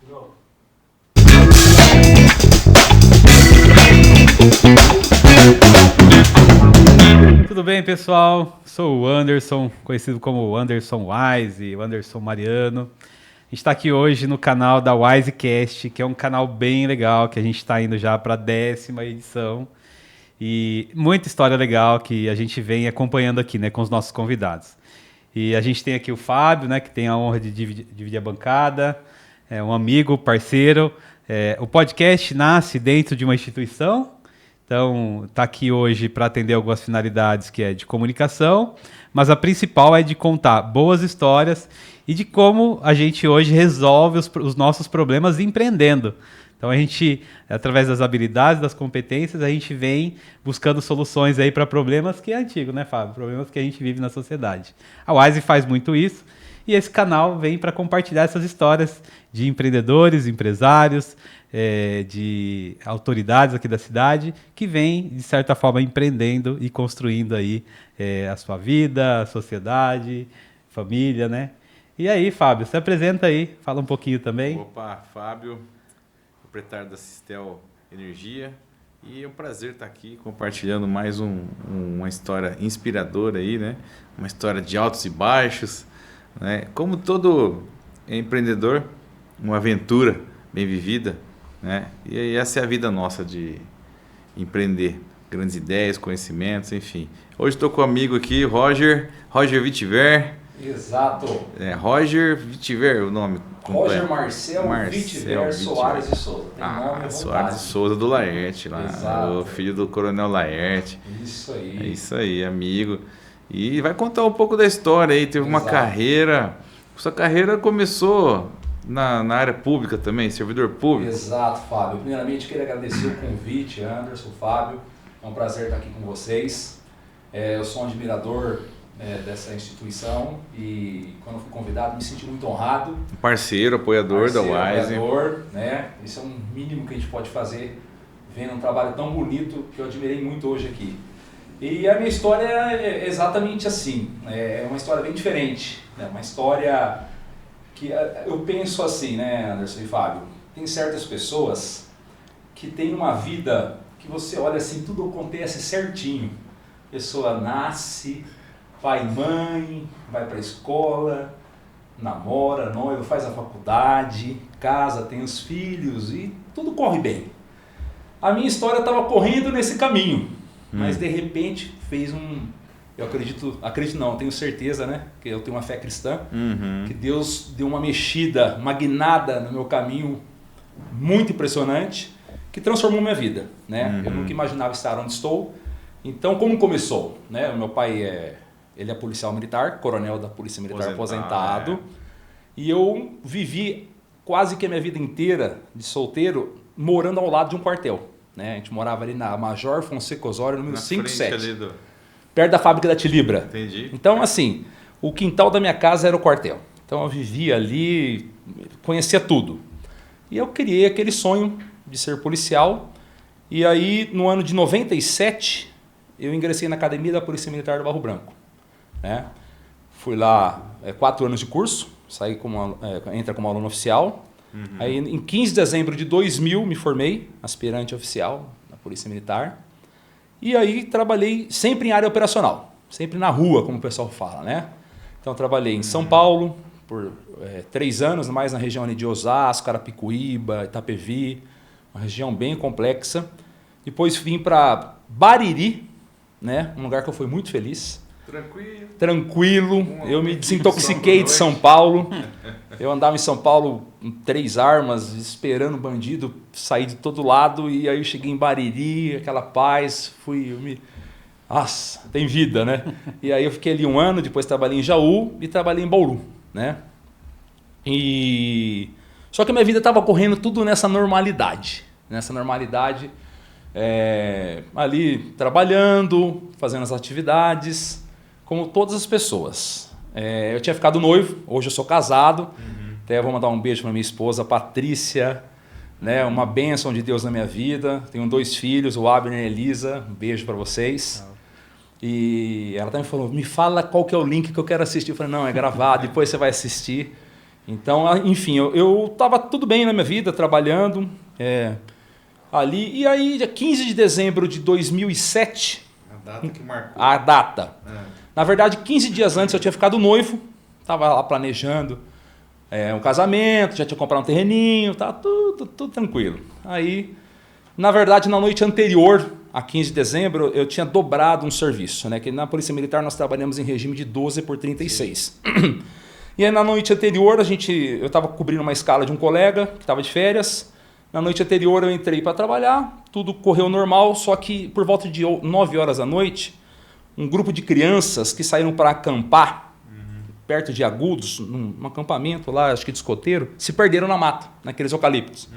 Pronto. Tudo bem, pessoal? Sou o Anderson, conhecido como Anderson Wise, o Anderson Mariano. A gente está aqui hoje no canal da Wisecast, que é um canal bem legal, que a gente está indo já para a 10ª edição. E muita história legal que a gente vem acompanhando aqui, né, com os nossos convidados. E a gente tem aqui o Fábio, né, que tem a honra de dividir a bancada, é um amigo, parceiro. O podcast nasce dentro de uma instituição, então está aqui hoje para atender algumas finalidades que é de comunicação, mas a principal é de contar boas histórias e de como a gente hoje resolve os nossos problemas empreendendo. Então a gente, através das habilidades, das competências, a gente vem buscando soluções aí para problemas que é antigo, né, Fábio? Problemas que a gente vive na sociedade. A Wise faz muito isso e esse canal vem para compartilhar essas histórias de empreendedores, empresários, de autoridades aqui da cidade que vêm, de certa forma, empreendendo e construindo aí a sua vida, a sociedade, família, né? E aí, Fábio, se apresenta aí, fala um pouquinho também. Opa, Fábio, proprietário da Sistel Energia, e é um prazer estar aqui compartilhando mais uma história inspiradora aí, né? Uma história de altos e baixos, né? Como todo empreendedor, uma aventura bem vivida, né? E essa é a vida nossa de empreender, grandes ideias, conhecimentos, enfim. Hoje estou com um amigo aqui, Roger Vitiver. Exato. Roger Vitiver, o nome completo. Roger Marcel Vitiver Soares de Souza. Tem nome à Soares de Souza do Laerte, lá. Exato. O filho do Coronel Laerte. Isso aí. É isso aí, amigo. E vai contar um pouco da história aí. Teve uma carreira. Sua carreira começou na área pública também, servidor público. Exato, Fábio. Primeiramente, queria agradecer o convite, Anderson, Fábio. É um prazer estar aqui com vocês. Eu sou um admirador dessa instituição e quando fui convidado me senti muito honrado. Parceiro, apoiador da Wise. Apoiador, né? Isso é um mínimo que a gente pode fazer vendo um trabalho tão bonito que eu admirei muito hoje aqui. E a minha história é exatamente assim, é uma história bem diferente, né? Uma história que eu penso assim, né, Anderson e Fábio, tem certas pessoas que têm uma vida que você olha assim, tudo acontece certinho. A pessoa nasce, pai e mãe, vai para a escola, namora, noiva, faz a faculdade, casa, tem os filhos e tudo corre bem. A minha história estava correndo nesse caminho, mas de repente fez eu acredito não, tenho certeza, né, que eu tenho uma fé cristã, que Deus deu uma mexida, uma guinada no meu caminho muito impressionante, que transformou minha vida, né? Eu nunca imaginava estar onde estou. Então, como começou, né? O meu pai ele é policial militar, coronel da Polícia Militar aposentado. E eu vivi quase que a minha vida inteira de solteiro morando ao lado de um quartel, né? A gente morava ali na Major Fonseca Osório, número 57, perto da fábrica da Tilibra. Entendi. Então, assim, o quintal da minha casa era o quartel. Então, eu vivia ali, conhecia tudo. E eu criei aquele sonho de ser policial. E aí, no ano de 97, eu ingressei na academia da Polícia Militar do Barro Branco, né? Fui lá 4 anos de curso, saí entra como aluno oficial. Aí em 15 de dezembro de 2000 me formei, aspirante oficial na Polícia Militar. E aí trabalhei sempre em área operacional, sempre na rua, como o pessoal fala, né? Então trabalhei em São Paulo por 3 anos, mais na região ali de Osasco, Carapicuíba, Itapevi, uma região bem complexa. Depois vim para Bariri, né? Um lugar que eu fui muito feliz. Tranquilo. Eu me desintoxiquei de São Paulo. Eu andava em São Paulo com 3 armas, esperando bandido sair de todo lado. E aí eu cheguei em Bariri, aquela paz. Nossa, tem vida, né? E aí eu fiquei ali 1 ano, depois trabalhei em Jaú e trabalhei em Bauru, né? Só que a minha vida estava correndo tudo nessa normalidade. Ali trabalhando, fazendo as atividades, como todas as pessoas. Eu tinha ficado noivo, hoje eu sou casado. Até vou mandar um beijo para minha esposa, Patrícia, né? Uma bênção de Deus na minha vida. Tenho 2 filhos, o Abner e a Elisa. Um beijo para vocês. E ela também falou, me fala qual que é o link que eu quero assistir. Eu falei, não, é gravado, depois você vai assistir. Então, enfim, eu tava tudo bem na minha vida, trabalhando ali. E aí, dia 15 de dezembro de 2007... A data que marcou. A data. Na verdade, 15 dias antes eu tinha ficado noivo, tava lá planejando um casamento, já tinha comprado um terreninho, tá tudo tranquilo. Aí, na verdade, na noite anterior, a 15 de dezembro, eu tinha dobrado um serviço, né? Que na Polícia Militar nós trabalhamos em regime de 12 por 36. E aí na noite anterior, eu estava cobrindo uma escala de um colega que estava de férias. Na noite anterior eu entrei para trabalhar, tudo correu normal, só que por volta de 9 horas da noite, um grupo de crianças que saíram para acampar, perto de Agudos, num acampamento lá, acho que de escoteiro, se perderam na mata, naqueles eucaliptos.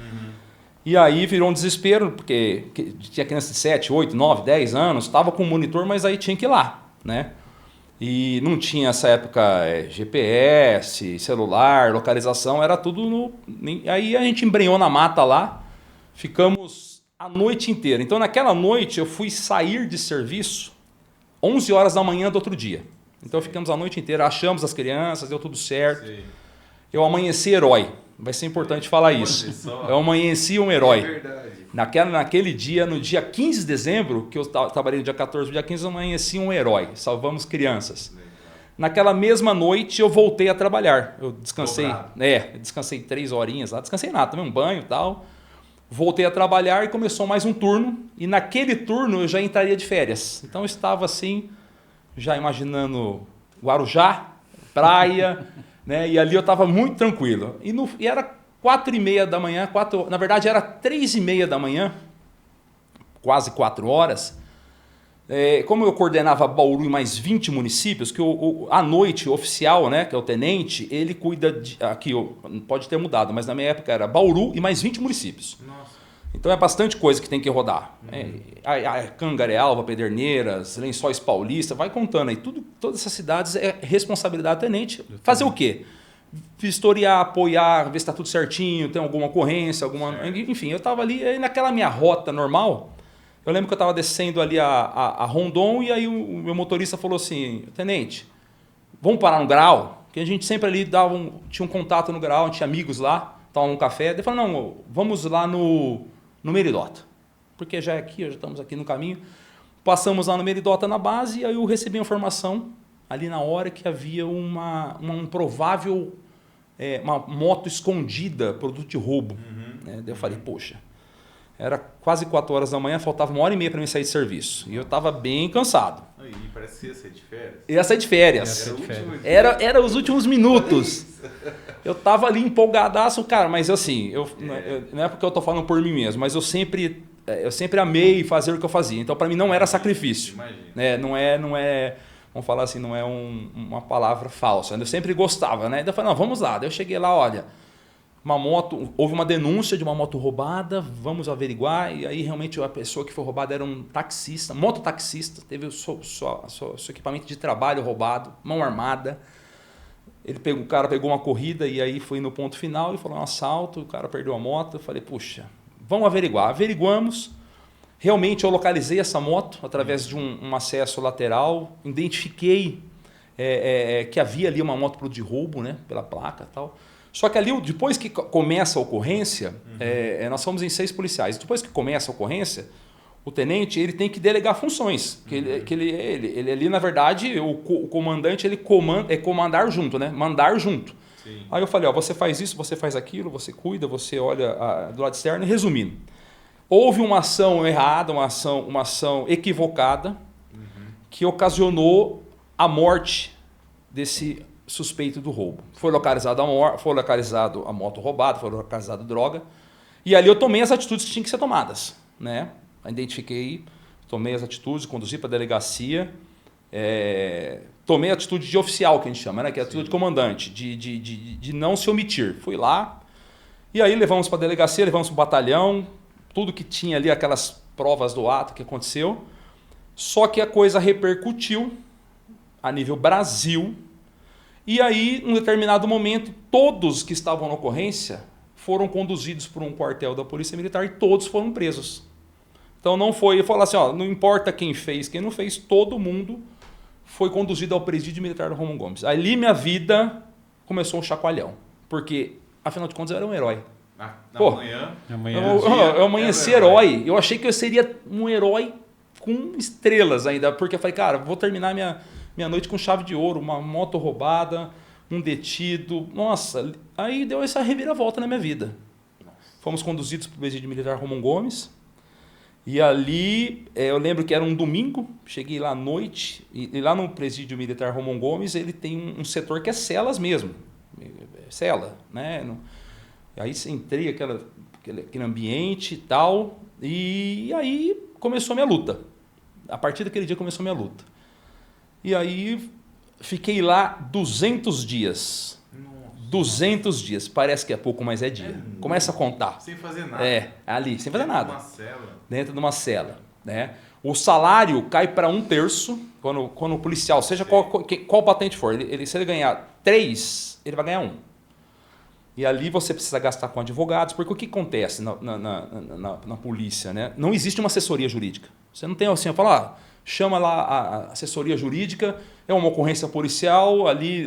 E aí virou um desespero, porque tinha criança de 7, 8, 9, 10 anos, estava com o monitor, mas aí tinha que ir lá, né? E não tinha nessa época GPS, celular, localização, era tudo Aí a gente embrenhou na mata lá, ficamos a noite inteira. Então naquela noite eu fui sair de serviço 11 horas da manhã do outro dia. Então ficamos a noite inteira, achamos as crianças, deu tudo certo. Sim. Eu amanheci herói. Vai ser importante falar isso. Eu amanheci um herói. É verdade. Naquele dia, no dia 15 de dezembro, que eu trabalhei no dia 14, no dia 15, eu amanheci um herói. Salvamos crianças. Legal. Naquela mesma noite, eu voltei a trabalhar. Eu descansei. Descansei 3 horinhas lá. Descansei nada, tomei um banho e tal. Voltei a trabalhar e começou mais um turno. E naquele turno, eu já entraria de férias. Então, eu estava assim, já imaginando Guarujá, praia... né? E ali eu estava muito tranquilo. E era 4h30 da manhã, na verdade era 3h30 da manhã, quase 4 horas. Como eu coordenava Bauru e mais 20 municípios, que à noite o oficial, né, que é o tenente, ele cuida aqui pode ter mudado, mas na minha época era Bauru e mais 20 municípios. Nossa. Então é bastante coisa que tem que rodar. Cangarealva, Pederneiras, Lençóis Paulista, vai contando aí. Todas essas cidades é responsabilidade do tenente. Fazer o quê? Vistoriar, apoiar, ver se está tudo certinho, tem alguma ocorrência, enfim, eu estava ali naquela minha rota normal. Eu lembro que eu estava descendo ali a Rondon e aí o meu motorista falou assim: tenente, vamos parar no Graal? Porque a gente sempre ali tinha um contato no Graal, a gente tinha amigos lá, estavam num café. Ele falou: não, vamos lá no Meridota, porque já estamos aqui no caminho. Passamos lá no Meridota na base e aí eu recebi a informação ali na hora que havia um provável uma moto escondida, produto de roubo. Daí eu falei, poxa, era quase 4 horas da manhã, faltava 1h30 para mim sair de serviço. E eu estava bem cansado. E parece que ia sair de férias. Ia sair de férias. Era os últimos minutos. Eu estava ali empolgadaço, cara, mas assim, não é porque eu estou falando por mim mesmo, mas eu sempre amei fazer o que eu fazia. Então, para mim, não era sacrifício. Não é, vamos falar assim, não é uma palavra falsa. Eu sempre gostava, né? Daí eu falei, não, vamos lá. Daí eu cheguei lá, olha, houve uma denúncia de uma moto roubada, vamos averiguar. E aí, realmente, a pessoa que foi roubada era um taxista, mototaxista, teve o seu equipamento de trabalho roubado, mão armada. O cara pegou uma corrida e aí foi no ponto final e falou um assalto, o cara perdeu a moto. Eu falei, puxa, vamos averiguar. Averiguamos. Realmente eu localizei essa moto através de um acesso lateral, identifiquei que havia ali uma moto de roubo, né, pela placa e tal. Só que ali, depois que começa a ocorrência, nós somos em 6 policiais. Depois que começa a ocorrência, o tenente ele tem que delegar funções. Ele ali, na verdade, o comandante ele comandar junto, né? Mandar junto. Sim. Aí eu falei, você faz isso, você faz aquilo, você cuida, você olha do lado externo. E resumindo, houve uma ação errada, uma ação equivocada, que ocasionou a morte desse suspeito do roubo. Foi localizado a moto roubada, foi localizado droga. E ali eu tomei as atitudes que tinham que ser tomadas, né? Identifiquei, tomei as atitudes, conduzi para a delegacia, tomei a atitude de oficial, que a gente chama, né? Que é a atitude de comandante, de não se omitir. Fui lá, e aí levamos para a delegacia, levamos para o batalhão, tudo que tinha ali, aquelas provas do ato que aconteceu. Só que a coisa repercutiu a nível Brasil, e aí, em um determinado momento, todos que estavam na ocorrência foram conduzidos para um quartel da Polícia Militar e todos foram presos. Então não foi, eu falo assim, não importa quem fez, quem não fez, todo mundo foi conduzido ao presídio militar do Romão Gomes. Ali minha vida começou um chacoalhão, Porque, afinal de contas, eu era um herói. Na Pô, manhã. Eu amanheci herói. Eu achei que eu seria um herói com estrelas ainda. Porque eu falei, cara, vou terminar minha noite com chave de ouro, uma moto roubada, um detido. Nossa, aí deu essa reviravolta na minha vida. Fomos conduzidos para o presídio militar Romão Gomes. E ali, eu lembro que era um domingo, cheguei lá à noite, e lá no presídio militar Romão Gomes, ele tem um setor que é celas mesmo. Cela, né? Aí entrei aquele ambiente e tal, e aí começou a minha luta. A partir daquele dia começou a minha luta. E aí fiquei lá 200 dias. Nossa. 200 dias. Parece que é pouco, mas é dia. Começa a contar. Sem fazer nada. Ali, sem fazer nada. Dentro de uma cela. Dentro de uma cela. Né? O salário cai para 1/3 quando o policial, seja qual patente for, se ele ganhar 3, ele vai ganhar 1. E ali você precisa gastar com advogados, porque o que acontece na polícia? Né? Não existe uma assessoria jurídica. Você não tem assim, eu falo, chama lá a assessoria jurídica, é uma ocorrência policial, ali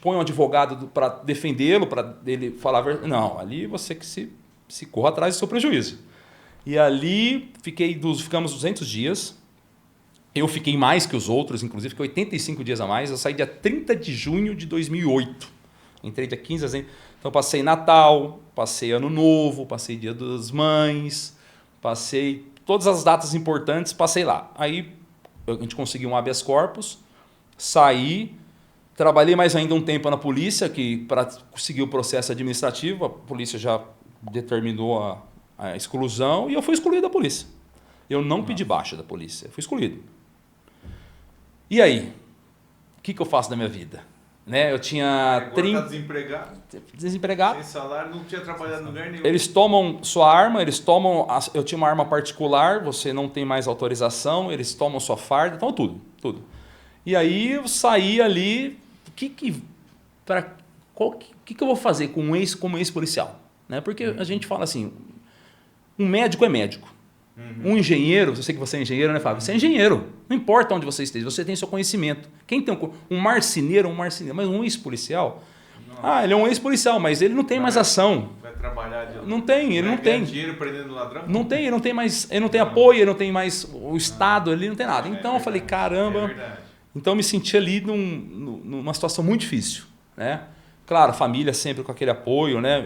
põe um advogado para defendê-lo, para ele falar a verdade. Não, ali você que se corra atrás do seu prejuízo. E ali ficamos 200 dias. Eu fiquei mais que os outros, inclusive fiquei 85 dias a mais. Eu saí dia 30 de junho de 2008. Entrei dia 15, então passei Natal, passei Ano Novo, passei Dia das Mães, passei todas as datas importantes, passei lá. Aí a gente conseguiu um habeas corpus, saí, trabalhei mais ainda um tempo na polícia, que para conseguir o processo administrativo, a polícia já determinou a exclusão e eu fui excluído da polícia. Eu não pedi baixa da polícia, eu fui excluído. E aí? O que eu faço da minha vida? Né? Eu tinha 30... Tá desempregado. Sem salário, não tinha trabalhado em lugar nenhum. Eles tomam sua arma, eu tinha uma arma particular, você não tem mais autorização, eles tomam sua farda, então tudo. E aí eu saí ali, o que eu vou fazer como ex-policial? Né? Porque a gente fala assim, um médico é médico. Um engenheiro, eu sei que você é engenheiro, né, Fábio? Você é engenheiro. Não importa onde você esteja, você tem seu conhecimento. Quem tem um marceneiro, mas um ex-policial, ele é um ex-policial, mas ele não tem mais ação. Vai trabalhar de... Não tem, ele não tem. Dinheiro prendendo ladrão? Não tem, ele não tem mais, ele não tem apoio, ele não tem mais o Estado, ele não tem nada. Então eu falei, caramba. Então eu me senti ali numa situação muito difícil, né? Claro, família sempre com aquele apoio, né?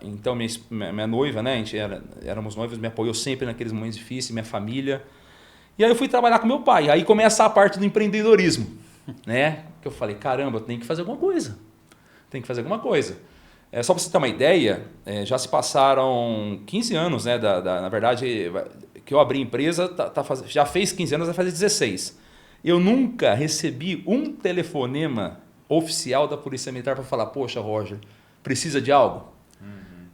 Então minha noiva, né? Éramos noivos, me apoiou sempre naqueles momentos difíceis, minha família. E aí eu fui trabalhar com meu pai. Aí começa a parte do empreendedorismo, né? Que eu falei, caramba, eu tenho que fazer alguma coisa. Só para você ter uma ideia, já se passaram 15 anos, né? Na verdade, que eu abri a empresa, já fez 15 anos, vai fazer 16. Eu nunca recebi um telefonema oficial da Polícia Militar para falar, poxa, Roger, precisa de algo?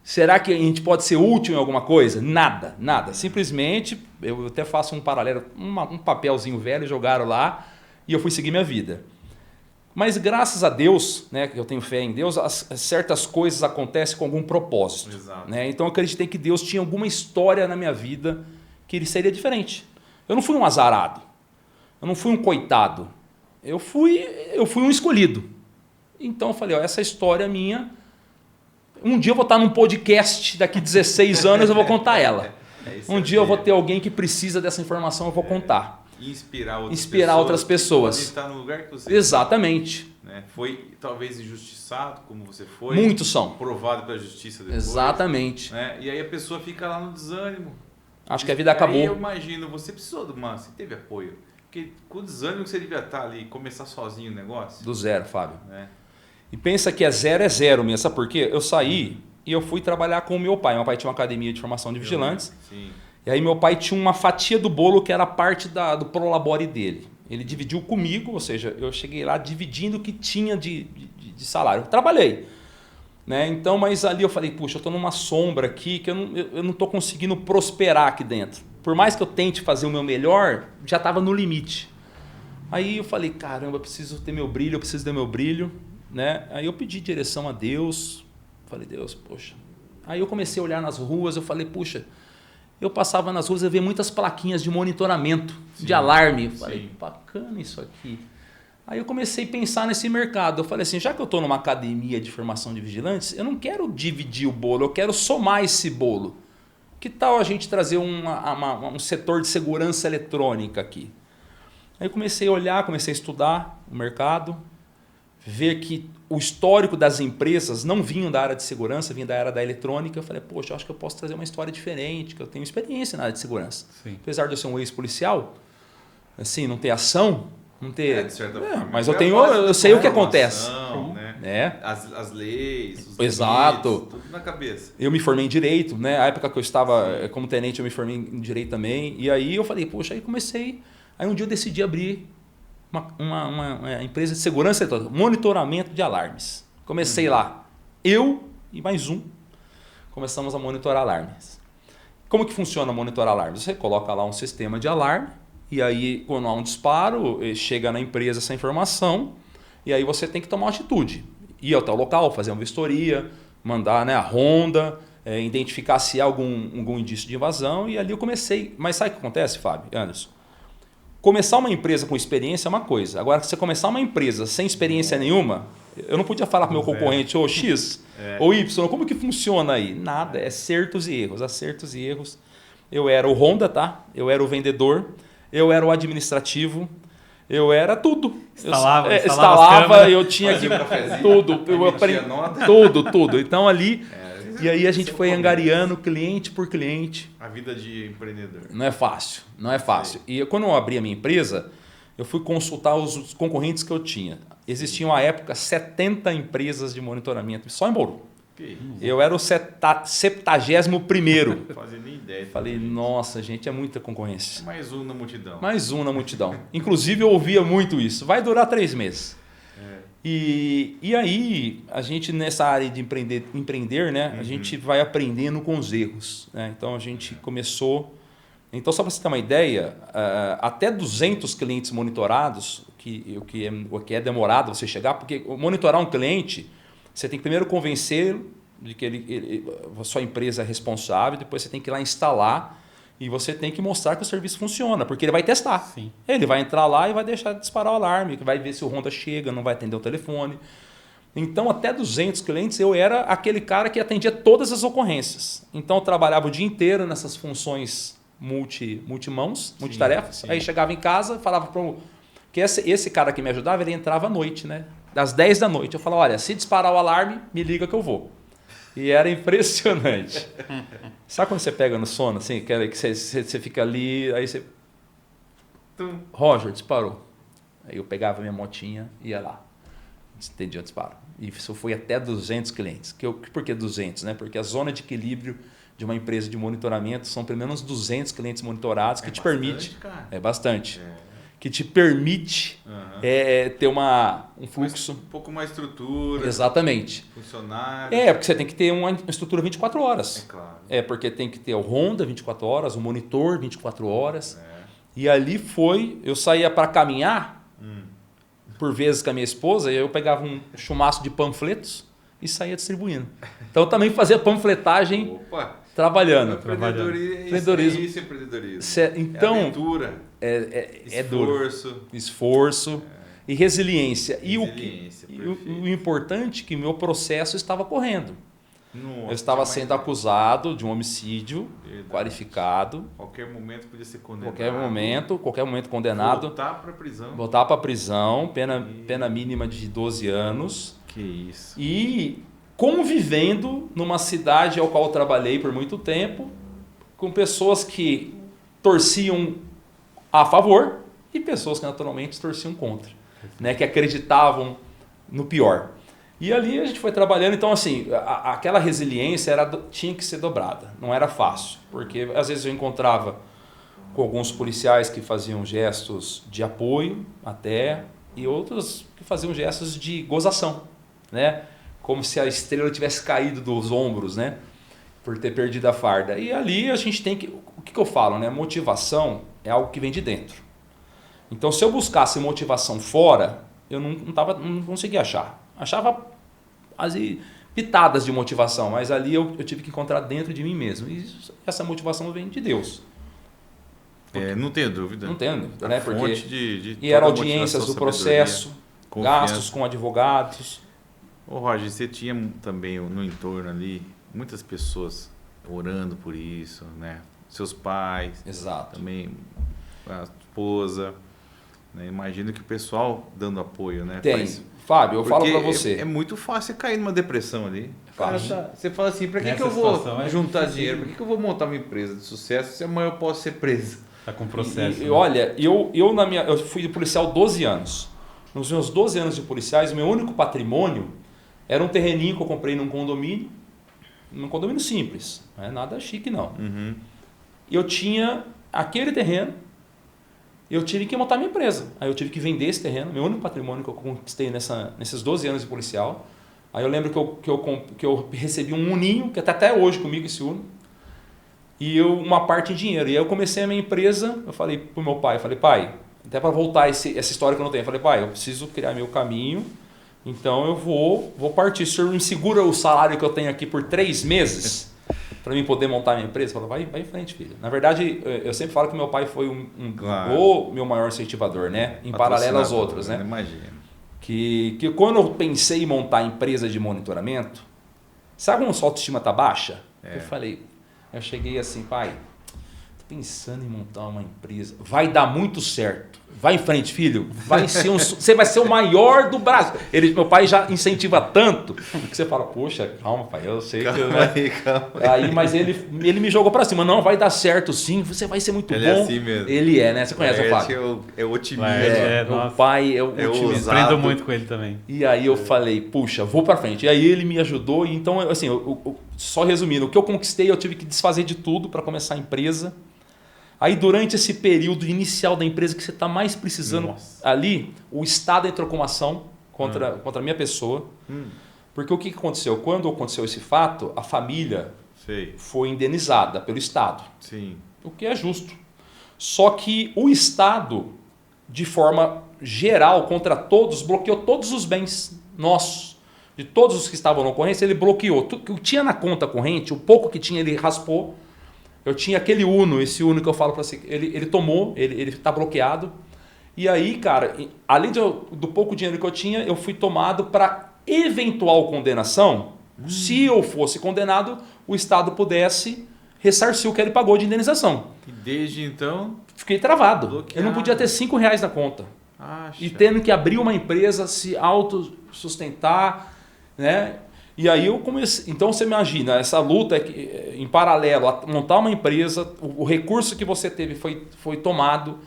Será que a gente pode ser útil em alguma coisa? Nada. Simplesmente, eu até faço um paralelo, um papelzinho velho, jogaram lá e eu fui seguir minha vida. Mas graças a Deus, né, que eu tenho fé em Deus, certas coisas acontecem com algum propósito. Né? Então eu acreditei que Deus tinha alguma história na minha vida que ele seria diferente. Eu não fui um azarado, eu não fui um coitado. Eu fui um escolhido. Então eu falei, essa história minha, um dia eu vou estar num podcast, daqui 16 anos eu vou contar ela. Um dia eu vou ter alguém que precisa dessa informação, eu vou contar. E inspirar outras pessoas. Podem estar no lugar que você... Exatamente. Né? Foi talvez injustiçado, como você foi. Muitos são. Provado pela justiça depois. Exatamente. Né? E aí a pessoa fica lá no desânimo. Acho que a vida acabou. Aí eu imagino, você precisou você teve apoio. Porque com o desânimo que você devia estar ali e começar sozinho o negócio. Do zero, Fábio. E pensa que é zero mesmo. Sabe por quê? Eu saí e eu fui trabalhar com o meu pai. Meu pai tinha uma academia de formação de vigilantes. Sim. E aí meu pai tinha uma fatia do bolo que era parte do prolabore dele. Ele dividiu comigo, ou seja, eu cheguei lá dividindo o que tinha de salário. Eu trabalhei. Né? Então, mas ali eu falei, puxa, eu estou numa sombra aqui que eu não estou conseguindo prosperar aqui dentro. Por mais que eu tente fazer o meu melhor, já estava no limite. Aí eu falei, caramba, eu preciso ter meu brilho, né? Aí eu pedi direção a Deus, falei, Deus, poxa. Aí eu comecei a olhar nas ruas, eu falei, puxa, eu passava nas ruas e via muitas plaquinhas de monitoramento, de alarme. Eu falei, bacana isso aqui. Aí eu comecei a pensar nesse mercado. Eu falei assim, já que eu estou numa academia de formação de vigilantes, eu não quero dividir o bolo, eu quero somar esse bolo. Que tal a gente trazer um setor de segurança eletrônica aqui? Aí eu comecei a olhar, comecei a estudar o mercado, ver que o histórico das empresas não vinham da área de segurança, vinha da área da eletrônica. Eu falei, poxa, eu acho que eu posso trazer uma história diferente, que eu tenho experiência na área de segurança. Sim. Apesar de eu ser um ex-policial, assim, não ter ação, não ter... De certa forma. Mas eu sei o que acontece. Né? As leis, os Exato. limites, tudo na cabeça. Eu me formei em Direito, né? A época que eu estava como tenente, eu me formei em Direito também. E aí eu falei, poxa, aí comecei... Aí um dia eu decidi abrir uma empresa de segurança eletrônica, monitoramento de alarmes. Comecei lá, eu e mais um, começamos a monitorar alarmes. Como que funciona monitorar alarmes? Você coloca lá um sistema de alarme, e aí quando há um disparo, chega na empresa essa informação, e aí você tem que tomar uma atitude. Ir até o local, fazer uma vistoria, mandar, né, a ronda, identificar se há algum indício de invasão, e ali eu comecei. Mas sabe o que acontece, Fábio, Anderson? Começar uma empresa com experiência é uma coisa. Agora, se você começar uma empresa sem experiência nenhuma, eu não podia falar para o meu concorrente, ô X, ou Y, como que funciona aí? Nada, é acertos e erros. Eu era o Honda, tá? Eu era o vendedor, eu era o administrativo, eu era tudo. Instalava, eu tinha que... Tudo. Eu aprendi tudo. Então ali... E aí a gente foi angariando cliente por cliente. A vida de empreendedor. Não é fácil. E quando eu abri a minha empresa, eu fui consultar os concorrentes que eu tinha. Existiam à época 70 empresas de monitoramento, só em Bauru. Eu era o 71º. Não fazia nem ideia. Falei, nossa, gente, é muita concorrência. Mais um na multidão. Inclusive eu ouvia muito isso. Vai durar 3 meses. E aí, a gente nessa área de empreender, né, a gente vai aprendendo com os erros. Né? Então, a gente começou... Então, só para você ter uma ideia, até 200 clientes monitorados, o que é demorado você chegar, porque monitorar um cliente, você tem que primeiro convencê-lo de que a sua empresa é responsável, depois você tem que ir lá instalar e você tem que mostrar que o serviço funciona, porque ele vai testar. Sim. Ele vai entrar lá e vai deixar de disparar o alarme, vai ver se o Honda chega, não vai atender o telefone. Então, até 200 clientes, eu era aquele cara que atendia todas as ocorrências. Então, eu trabalhava o dia inteiro nessas funções multitarefas. Sim. Aí chegava em casa, falava para que esse cara que me ajudava, ele entrava à noite, né? Das 10 da noite. Eu falava, olha, se disparar o alarme, me liga que eu vou. E era impressionante. Sabe quando você pega no sono, assim, que você fica ali, aí você... Roger, disparou. Aí eu pegava minha motinha e ia lá. Entendia o disparo. E isso foi até 200 clientes. Por que 200? Né? Porque a zona de equilíbrio de uma empresa de monitoramento são pelo menos 200 clientes monitorados que te permite... Cara. É bastante. Que te permite ter um fluxo... Um pouco mais estrutura. Exatamente. Funcionário. Porque você tem que ter uma estrutura 24 horas. É claro. Porque tem que ter o Honda 24 horas, o monitor 24 horas. E ali eu saía para caminhar, por vezes com a minha esposa, e eu pegava um chumaço de panfletos e saía distribuindo. Então eu também fazia panfletagem trabalhando. Empreendedorismo. Isso é empreendedorismo. Então, é aventura. É duro. Esforço e resiliência. E o importante é que meu processo estava correndo. Nossa, eu estava sendo acusado de um homicídio qualificado. Qualquer momento podia ser condenado. Qualquer momento condenado. Voltar para a prisão. Pena mínima de 12 anos. Que isso. E convivendo numa cidade ao qual eu trabalhei por muito tempo, com pessoas que torciam a favor e pessoas que naturalmente torciam contra, né, que acreditavam no pior. E ali a gente foi trabalhando, então assim, aquela resiliência tinha que ser dobrada, não era fácil, porque às vezes eu encontrava com alguns policiais que faziam gestos de apoio até, e outros que faziam gestos de gozação, né, como se a estrela tivesse caído dos ombros, né, por ter perdido a farda. E ali a gente tem que, o que eu falo, né, motivação é algo que vem de dentro. Então se eu buscasse motivação fora, eu não conseguia achar. Achava as pitadas de motivação, mas ali eu tive que encontrar dentro de mim mesmo. E essa motivação vem de Deus. Não tenho dúvida. Não tenho dúvida, né? Porque Fonte de e eram toda audiências do motivação, processo, confiança. gastos com advogados. Ô Roger, você tinha também no entorno ali muitas pessoas orando por isso, né? Seus pais, Exato. também a esposa, né? Imagino que o pessoal dando apoio, né? Tem. Fábio, eu falo Porque para você. É muito fácil cair numa depressão ali. Fácil. Você fala assim, para que Nessa eu vou situação é juntar difícil. dinheiro? Para que eu vou montar uma empresa de sucesso se amanhã eu posso ser preso? Tá com processo. E né? olha, eu fui policial 12 anos. Nos meus 12 anos de policiais, o meu único patrimônio era um terreninho que eu comprei num condomínio simples, não é nada chique não. Uhum. Eu tinha aquele terreno, eu tive que montar minha empresa. Aí eu tive que vender esse terreno, meu único patrimônio que eu conquistei nesses 12 anos de policial. Aí eu lembro que eu recebi um uninho, que está até hoje comigo esse uno, e uma parte em dinheiro. E aí eu comecei a minha empresa, eu falei pro meu pai, pai, até para voltar essa história que eu não tenho, eu falei, pai, eu preciso criar meu caminho, então eu vou partir. O senhor me segura o salário que eu tenho aqui por 3 meses para mim poder montar minha empresa? Eu falei, vai em frente, filho. Na verdade, eu sempre falo que meu pai foi o meu maior incentivador, né? Em paralelo aos outros, né? Imagina. Que quando eu pensei em montar a empresa de monitoramento, sabe quando sua autoestima tá baixa? Eu cheguei assim, pai, tô pensando em montar uma empresa, vai dar muito certo. Vai em frente, filho. Você vai ser o maior do Brasil. Meu pai já incentiva tanto que você fala, poxa, calma, pai, eu sei que... Calma aí, mas ele me jogou pra cima. Não, vai dar certo sim, você vai ser muito ele bom. Ele é assim mesmo. Ele né? Você conhece o Fábio? É o otimismo. O pai é o otimismo. Aprendo muito com ele também. E aí eu falei, puxa, vou pra frente. E aí ele me ajudou. E então, assim, só resumindo, o que eu conquistei, eu tive que desfazer de tudo para começar a empresa. Aí durante esse período inicial da empresa que você está mais precisando ali, o Estado entrou com uma ação contra a minha pessoa. Porque o que aconteceu? Quando aconteceu esse fato, a família foi indenizada pelo Estado. Sim. O que é justo. Só que o Estado, de forma geral, contra todos, bloqueou todos os bens nossos. De todos os que estavam na ocorrência, ele bloqueou. Tudo que tinha na conta corrente, o pouco que tinha, ele raspou. Eu tinha aquele Uno, esse Uno que eu falo para você, ele tomou, ele está bloqueado. E aí, cara, além do pouco dinheiro que eu tinha, eu fui tomado para eventual condenação. Se eu fosse condenado, o Estado pudesse ressarcir o que ele pagou de indenização. E desde então... Fiquei travado. Bloqueado. Eu não podia ter R$5 na conta. Acha. E tendo que abrir uma empresa, se autossustentar, né? E aí eu comecei. Então você imagina, essa luta em paralelo, a montar uma empresa, o recurso que você teve foi tomado,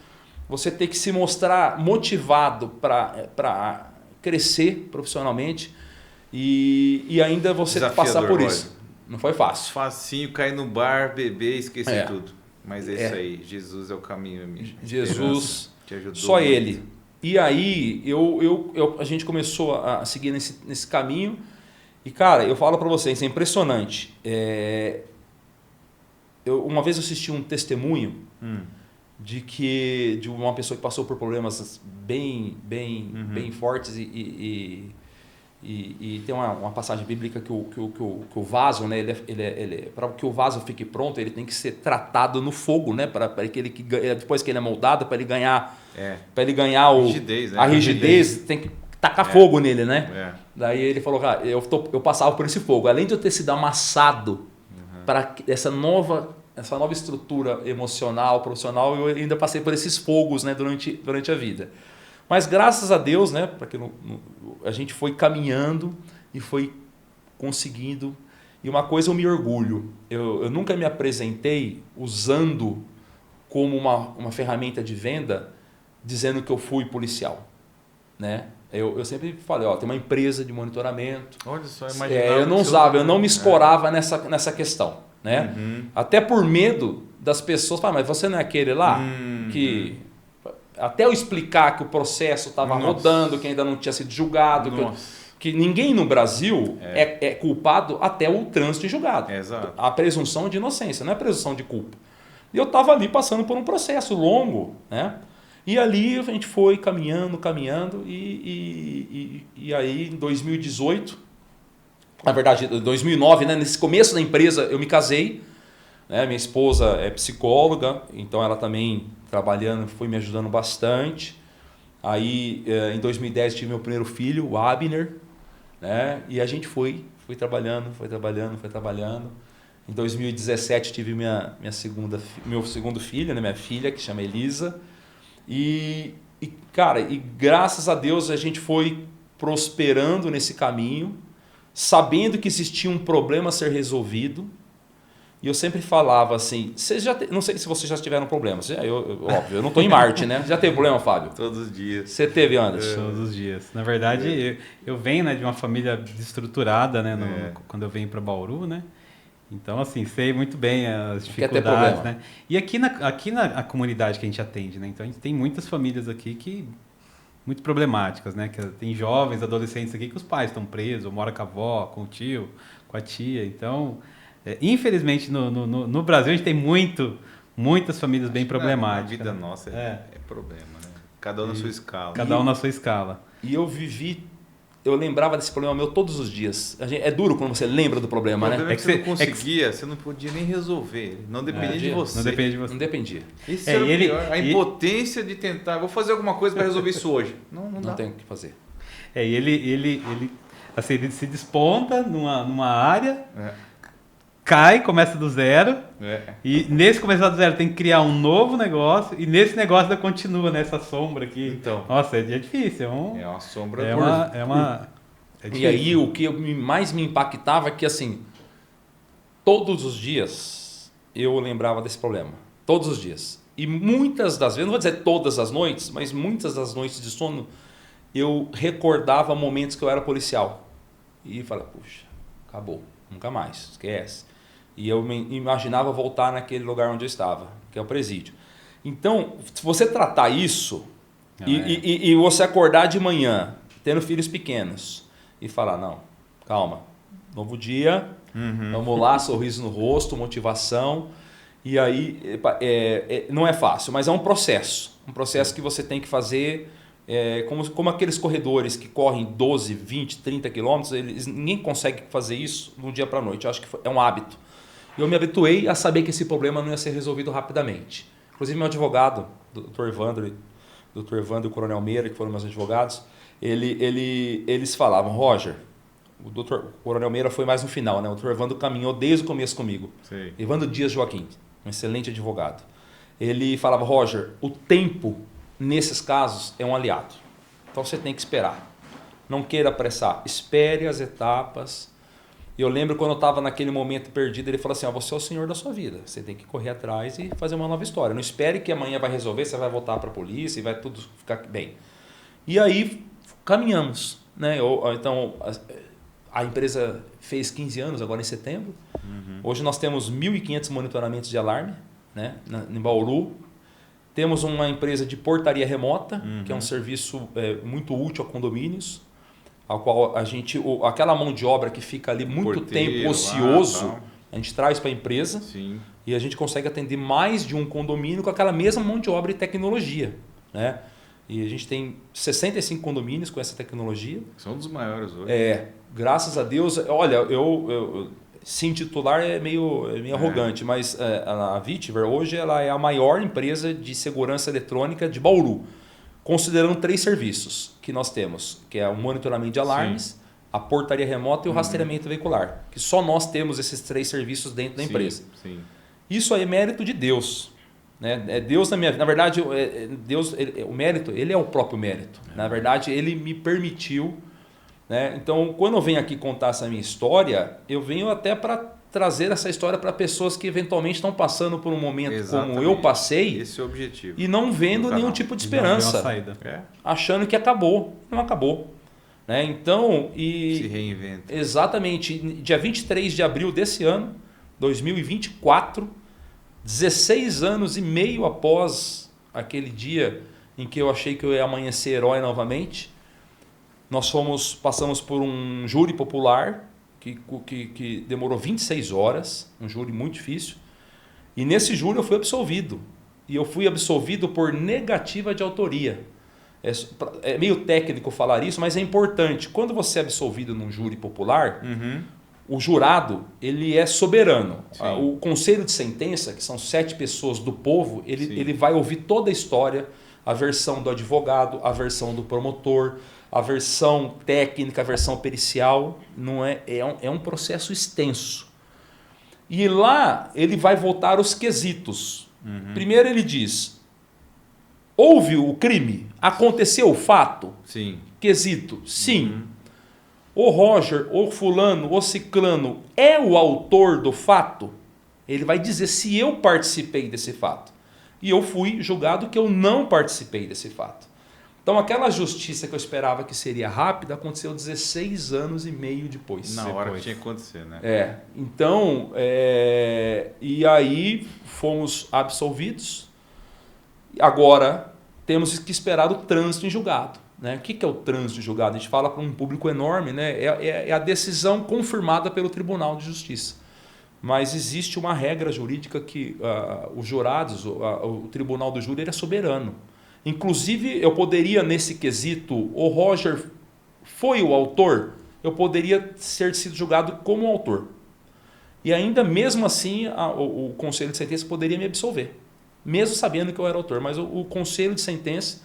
você tem que se mostrar motivado para crescer profissionalmente e ainda você passar por isso. Não foi fácil. Facinho, cair no bar, beber, esquecer tudo. Mas é isso aí, Jesus é o caminho, amigo. Jesus, te ajudou só muito. Ele. E aí a gente começou a seguir nesse caminho. E, cara, eu falo para vocês, é impressionante. Uma vez eu assisti um testemunho de uma pessoa que passou por problemas bem fortes e tem uma passagem bíblica que o vaso, né, para que o vaso fique pronto, ele tem que ser tratado no fogo, né, para que depois que ele é moldado, para ele ganhar rigidez, né? a rigidez, tem que tacar fogo nele, né? É. Daí ele falou, cara, eu passava por esse fogo. Além de eu ter sido amassado para essa nova estrutura emocional, profissional, eu ainda passei por esses fogos, né, durante a vida. Mas graças a Deus, né, porque a gente foi caminhando e foi conseguindo. E uma coisa eu me orgulho, eu nunca me apresentei usando como uma ferramenta de venda, dizendo que eu fui policial, né? Eu sempre falei, tem uma empresa de monitoramento. Olha só, eu não usava, eu não me escorava nessa questão, né? Até por medo das pessoas falarem, mas você não é aquele lá que... Até eu explicar que o processo estava rodando, que ainda não tinha sido julgado, que ninguém no Brasil é culpado até o trânsito em julgado. Exato. A presunção de inocência, não é a presunção de culpa. E eu estava ali passando por um processo longo, né? E ali a gente foi caminhando e aí em 2018, na verdade 2009, né, nesse começo da empresa eu me casei, né? Minha esposa é psicóloga, então ela também trabalhando, foi me ajudando bastante. Aí, em 2010, tive meu primeiro filho, o Abner, né? E a gente foi trabalhando. Em 2017, tive meu segundo filho, né? Minha filha, que chama Elisa. Cara, graças a Deus a gente foi prosperando nesse caminho, sabendo que existia um problema a ser resolvido. E eu sempre falava assim, não sei se vocês já tiveram problemas. Óbvio, eu não estou em Marte, né? Já teve problema, Fábio? Todos os dias. Você teve, Anderson? Todos os dias. Na verdade, eu venho, né, de uma família desestruturada, né? Quando eu venho para Bauru, né? Então, assim, sei muito bem as dificuldades, né? E aqui na comunidade que a gente atende, né? Então, a gente tem muitas famílias aqui muito problemáticas, né? Que tem jovens, adolescentes aqui que os pais estão presos, ou moram com a avó, com o tio, com a tia. Então, infelizmente, no Brasil, a gente tem muitas famílias bem problemáticas. A vida nossa é problema, né? Cada um na sua escala. Cada um na sua escala. E eu lembrava desse problema meu todos os dias. É duro quando você lembra do problema, né? Que você não conseguia, você não podia nem resolver. Não dependia de você. Não dependia de você. Não dependia. Isso era o pior. A impotência de tentar, vou fazer alguma coisa para resolver isso hoje. Não dá. Não tem o que fazer. E ele se desponta numa área, cai, começa do zero. E nesse começar do zero tem que criar um novo negócio. E nesse negócio ainda continua nessa sombra aqui. Então, nossa, é difícil. É uma sombra. E aí o que mais me impactava é que assim, todos os dias eu lembrava desse problema. Todos os dias. E muitas das vezes, não vou dizer todas as noites, mas muitas das noites de sono, eu recordava momentos que eu era policial. E falava, puxa, acabou, nunca mais, esquece. E eu me imaginava voltar naquele lugar onde eu estava, que é o presídio. Então, se você tratar isso e você acordar de manhã, tendo filhos pequenos, e falar, não, calma, novo dia, vamos lá, sorriso no rosto, motivação. E aí, não é fácil, mas é um processo que você tem que fazer, como aqueles corredores que correm 12, 20, 30 quilômetros, ninguém consegue fazer isso do dia para a noite. Eu acho que é um hábito. Eu me habituei a saber que esse problema não ia ser resolvido rapidamente. Inclusive, meu advogado, Dr. Evandro e o Coronel Meira, que foram meus advogados, eles falavam, Roger, o Coronel Meira foi mais no final, né? O Dr. Evandro caminhou desde o começo comigo. Sim. Evandro Dias Joaquim, um excelente advogado. Ele falava, Roger, o tempo, nesses casos, é um aliado. Então, você tem que esperar. Não queira apressar. Espere as etapas. E eu lembro quando eu estava naquele momento perdido, ele falou assim, você é o senhor da sua vida, você tem que correr atrás e fazer uma nova história. Não espere que amanhã vai resolver, você vai voltar para a polícia e vai tudo ficar bem. E aí caminhamos, né? Então a empresa fez 15 anos agora em setembro. Hoje nós temos 1.500 monitoramentos de alarme, né? Em Bauru. Temos uma empresa de portaria remota, que é um serviço muito útil a condomínios, ao qual aquela mão de obra que fica ali muito tempo ocioso, a gente traz para a empresa. Sim. E a gente consegue atender mais de um condomínio com aquela mesma mão de obra e tecnologia, né? E a gente tem 65 condomínios com essa tecnologia. São dos maiores hoje. Graças a Deus. Olha, eu se intitular é meio arrogante, mas a Vitiver hoje ela é a maior empresa de segurança eletrônica de Bauru, considerando 3 serviços que nós temos, que é o monitoramento de alarmes, a portaria remota e o rastreamento veicular, que só nós temos esses 3 serviços dentro da empresa. Sim. Isso aí é mérito de Deus, né? Deus na verdade, Deus, o mérito, ele é o próprio mérito. Na verdade, ele me permitiu, né? Então, quando eu venho aqui contar essa minha história, eu venho até para trazer essa história para pessoas que eventualmente estão passando por um momento como eu passei. Esse é o objetivo. E não vendo nenhum tipo de esperança, achando que acabou. Não acabou. Né? Então, se reinventa. Exatamente. Dia 23 de abril desse ano, 2024, 16 anos e meio após aquele dia em que eu achei que eu ia amanhecer herói novamente, nós passamos por um júri popular que demorou 26 horas, um júri muito difícil, e nesse júri eu fui absolvido. E eu fui absolvido por negativa de autoria. É meio técnico falar isso, mas é importante. Quando você é absolvido num júri popular, o jurado, ele é soberano. Sim. O conselho de sentença, que são 7 pessoas do povo, Sim. ele vai ouvir toda a história, a versão do advogado, a versão do promotor, a versão técnica, a versão pericial. Não é um processo extenso. E lá ele vai votar os quesitos. Primeiro ele diz, houve o crime? Aconteceu o fato? Sim. Quesito, sim. O Roger, o fulano, o ciclano é o autor do fato? Ele vai dizer se eu participei desse fato. E eu fui julgado que eu não participei desse fato. Então aquela justiça que eu esperava que seria rápida, aconteceu 16 anos e meio depois. Na hora que tinha que acontecer, né? Então, e aí fomos absolvidos. Agora temos que esperar o trânsito em julgado. Né? O que é o trânsito em julgado? A gente fala para um público enorme, né? É a decisão confirmada pelo Tribunal de Justiça. Mas existe uma regra jurídica que os jurados, o Tribunal do Júri, ele é soberano. Inclusive, eu poderia, nesse quesito, o Roger foi o autor, eu poderia ter sido julgado como autor. E ainda mesmo assim, o Conselho de Sentença poderia me absolver, mesmo sabendo que eu era autor. Mas o Conselho de Sentença,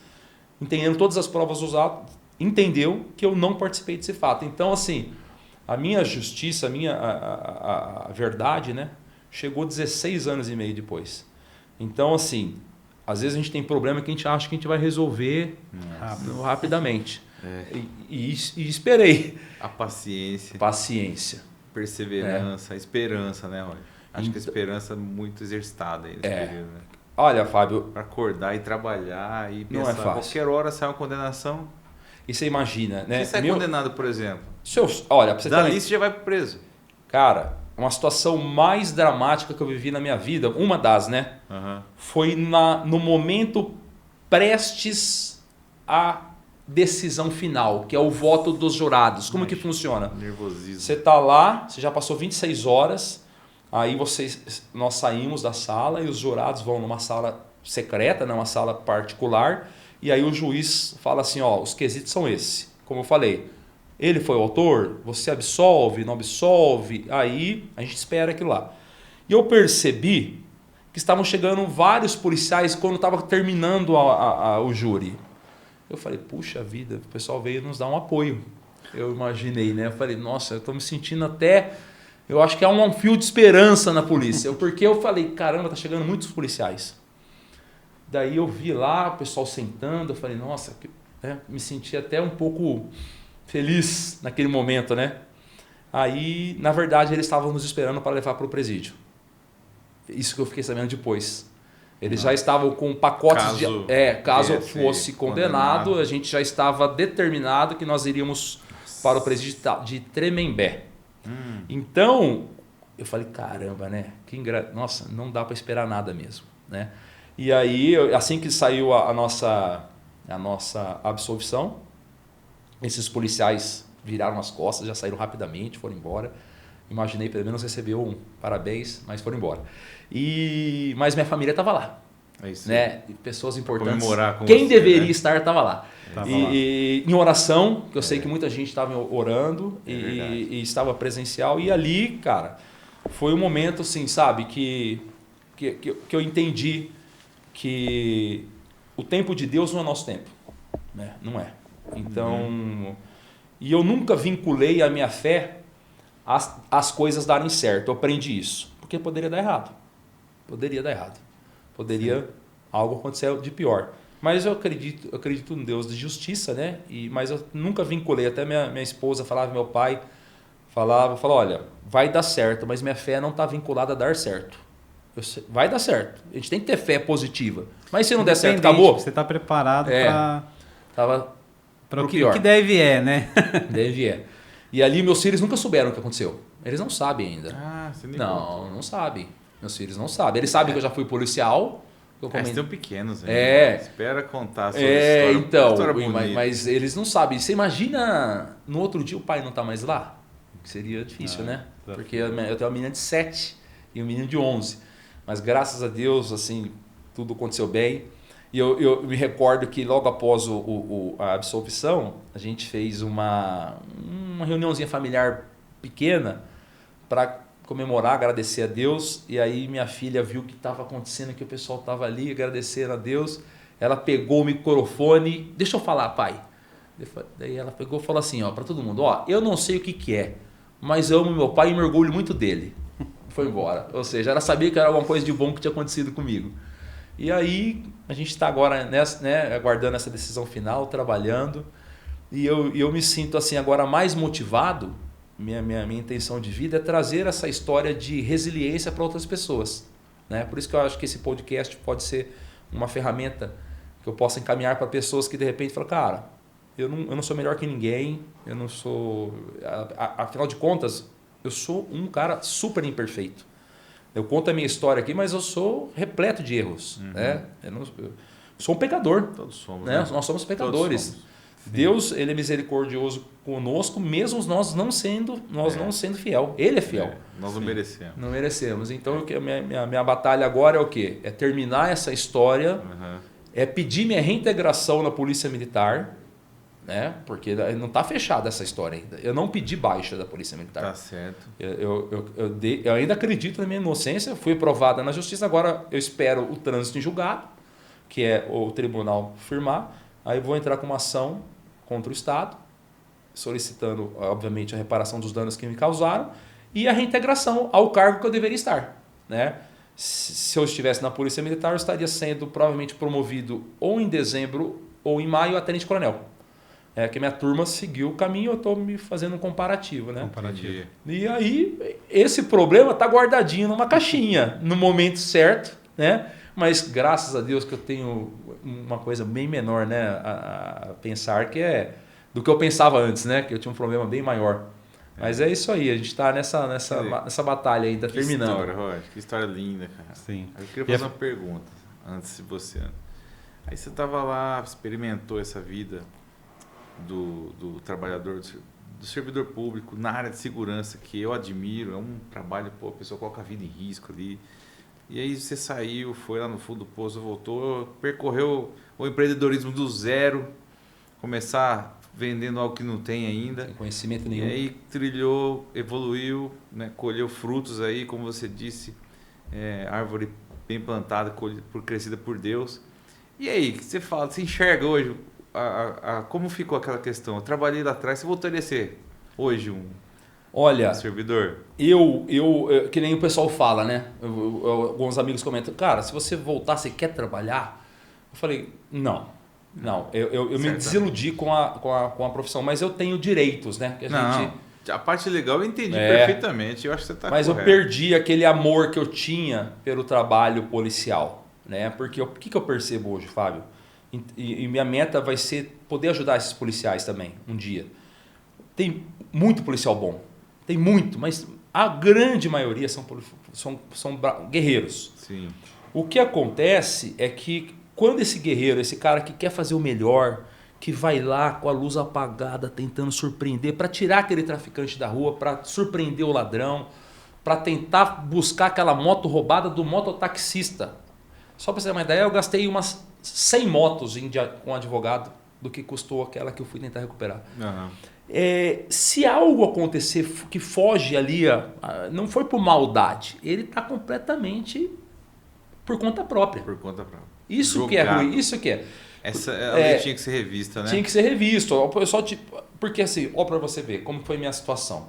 entendendo todas as provas usadas, entendeu que eu não participei desse fato. Então, assim, a minha justiça, a verdade, né, chegou 16 anos e meio depois. Então, assim, às vezes a gente tem problema que a gente acha que a gente vai resolver rapidamente. E esperei. A paciência. Paciência. Perseverança, a esperança, né, Roger? Acho que a esperança é muito exercitada aí nesse período, né? Olha, Fábio... Para acordar e trabalhar e não pensar, é fácil. Qualquer hora sai uma condenação. E você imagina, né? Quem sai condenado, por exemplo? Olha, pra você Dali você já vai preso. Cara, uma situação mais dramática que eu vivi na minha vida, uma das, né? Foi no momento prestes à decisão final, que é o voto dos jurados. Como que funciona? Nervosismo. Você está lá, você já passou 26 horas, aí nós saímos da sala e os jurados vão numa sala secreta, né, uma sala particular, e aí o juiz fala assim, ó, os quesitos são esses. Como eu falei, ele foi o autor, você absolve, não absolve, aí a gente espera aquilo lá. E eu percebi que estavam chegando vários policiais quando estava terminando o júri. Eu falei, puxa vida, o pessoal veio nos dar um apoio. Eu imaginei, né? Eu falei, nossa, eu estou me sentindo até... Eu acho que há um fio de esperança na polícia. Porque eu falei, caramba, tá chegando muitos policiais. Daí eu vi lá o pessoal sentando, eu falei, nossa, me senti até um pouco feliz naquele momento, né? Aí, na verdade, eles estavam nos esperando para levar para o presídio. Isso que eu fiquei sabendo depois. Eles já estavam com pacotes caso fosse condenado, a gente já estava determinado que nós iríamos para o presídio de Tremembé. Então, eu falei, caramba, né? Nossa, não dá para esperar nada mesmo, né? E aí, assim que saiu a nossa absolvição, esses policiais viraram as costas, já saíram rapidamente, foram embora. Imaginei, pelo menos recebeu um parabéns, mas foram embora. Mas minha família estava lá. É isso, né? Pessoas importantes. Comemorar com quem você, deveria né? estar estava lá. E em oração, que eu sei que muita gente estava orando e estava presencial. E ali, cara, foi um momento, assim, sabe, que eu entendi que o tempo de Deus não é nosso tempo. Né? Não é. Então, e eu nunca vinculei a minha fé às coisas darem certo. Eu aprendi isso. Porque poderia dar errado. Poderia algo acontecer de pior. Mas eu acredito no Deus de justiça, né? Mas eu nunca vinculei. Até minha esposa falava, meu pai falava, olha, vai dar certo, mas minha fé não está vinculada a dar certo. Vai dar certo. A gente tem que ter fé positiva. Mas se não der certo, acabou. Você está preparado para o que deve né? Deve E ali meus filhos nunca souberam o que aconteceu. Eles não sabem ainda. Você nem não sabem. Meus filhos não sabem. Eles sabem que eu já fui policial. Eles estão pequenos ainda. Espera contar a sua história. Então, história mas eles não sabem. Você imagina no outro dia o pai não estar mais lá? Seria difícil, né? Porque eu tenho uma menina de 7 e um menino de 11. Mas graças a Deus, assim, tudo aconteceu bem. E eu me recordo que logo após a absolvição, a gente fez uma reuniãozinha familiar pequena para comemorar, agradecer a Deus. E aí minha filha viu o que estava acontecendo, que o pessoal estava ali agradecendo a Deus. Ela pegou o microfone, deixa eu falar, pai. Daí ela pegou e falou assim, para todo mundo, eu não sei o que é, mas eu amo meu pai e me orgulho muito dele. Foi embora. Ou seja, ela sabia que era alguma coisa de bom que tinha acontecido comigo. E aí a gente está agora aguardando essa decisão final, trabalhando. E eu me sinto assim agora mais motivado. Minha intenção de vida é trazer essa história de resiliência para outras pessoas. Né? Por isso que eu acho que esse podcast pode ser uma ferramenta que eu possa encaminhar para pessoas que de repente falam, cara, eu não sou melhor que ninguém, eu não sou... Afinal de contas, eu sou um cara super imperfeito. Eu conto a minha história aqui, mas eu sou repleto de erros. Né? Eu sou um pecador. Todos somos. Né? Nós somos pecadores. Todos somos. Deus, ele é misericordioso conosco, mesmo nós não sendo fiel. Ele é fiel. Nós não merecemos. Não merecemos. Então, minha batalha agora é o quê? É terminar essa história, é pedir minha reintegração na Polícia Militar, né? Porque não está fechada essa história ainda. Eu não pedi baixa da Polícia Militar. Tá certo. Eu ainda acredito na minha inocência, fui provada na Justiça, agora eu espero o trânsito em julgado, que é o tribunal firmar, aí vou entrar com uma ação contra o Estado, solicitando, obviamente, a reparação dos danos que me causaram e a reintegração ao cargo que eu deveria estar. Né? Se eu estivesse na Polícia Militar, eu estaria sendo provavelmente promovido ou em dezembro ou em maio a tenente-coronel. Que minha turma seguiu o caminho, eu estou me fazendo um comparativo. Né? E aí, esse problema está guardadinho numa caixinha, no momento certo, né? Mas graças a Deus que eu tenho uma coisa bem menor, né, a pensar, que é do que eu pensava antes, né, que eu tinha um problema bem maior. Mas é isso aí, a gente está nessa batalha ainda, terminando. Que história, Roger, que história linda, cara. Sim. Eu queria fazer uma pergunta antes de você. Aí você estava lá, experimentou essa vida do trabalhador, do servidor público na área de segurança, que eu admiro, é um trabalho, a pessoa coloca a vida em risco ali. E aí você saiu, foi lá no fundo do poço, voltou, percorreu o empreendedorismo do zero, começar vendendo algo que não tem ainda. Sem conhecimento nenhum. E aí trilhou, evoluiu, né, colheu frutos aí, como você disse, árvore bem plantada, crescida por Deus. E aí, você fala, você enxerga hoje, como ficou aquela questão? Eu trabalhei lá atrás, você voltaria a ser hoje um servidor? Eu que nem o pessoal fala, né? Alguns amigos comentam, cara, se você voltar, você quer trabalhar? Eu falei, não. Eu me desiludi com a profissão, mas eu tenho direitos, né? Que a parte legal eu entendi perfeitamente, eu acho que você está correto. Mas eu perdi aquele amor que eu tinha pelo trabalho policial, né? Porque o que eu percebo hoje, Fábio? E minha meta vai ser poder ajudar esses policiais também, um dia. Tem muito policial bom. Tem muito, mas a grande maioria são guerreiros. Sim. O que acontece é que quando esse guerreiro, esse cara que quer fazer o melhor, que vai lá com a luz apagada tentando surpreender, para tirar aquele traficante da rua, para surpreender o ladrão, para tentar buscar aquela moto roubada do mototaxista. Só para você ter uma ideia, eu gastei umas 100 motos com advogado do que custou aquela que eu fui tentar recuperar. Se algo acontecer que foge ali, não foi por maldade, ele está completamente por conta própria. Por conta própria. Isso Jogado. Que é ruim, isso que é. Essa lei tinha que ser revista, né? Tinha que ser revista. Porque assim, ó, para você ver como foi minha situação.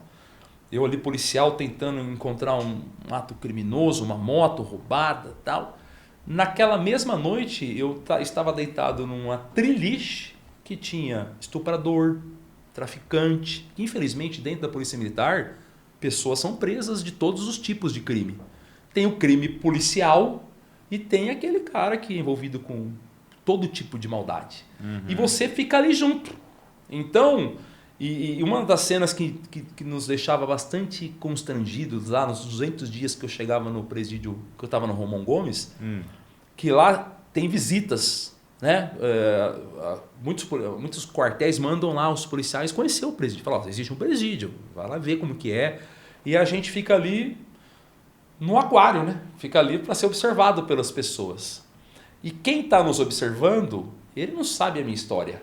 Eu ali policial tentando encontrar um ato criminoso, uma moto roubada e tal. Naquela mesma noite eu estava deitado numa triliche que tinha estuprador, traficante. Infelizmente, dentro da Polícia Militar, pessoas são presas de todos os tipos de crime. Tem o crime policial e tem aquele cara que é envolvido com todo tipo de maldade. E você fica ali junto. Então, e uma das cenas que nos deixava bastante constrangidos lá nos 200 dias que eu chegava no presídio, que eu estava no Romão Gomes, que lá tem visitas, né? Muitos quartéis mandam lá os policiais conhecer o presídio. Falam, existe um presídio, vai lá ver como que é. E a gente fica ali no aquário, né? Fica ali para ser observado pelas pessoas. E quem está nos observando, ele não sabe a minha história.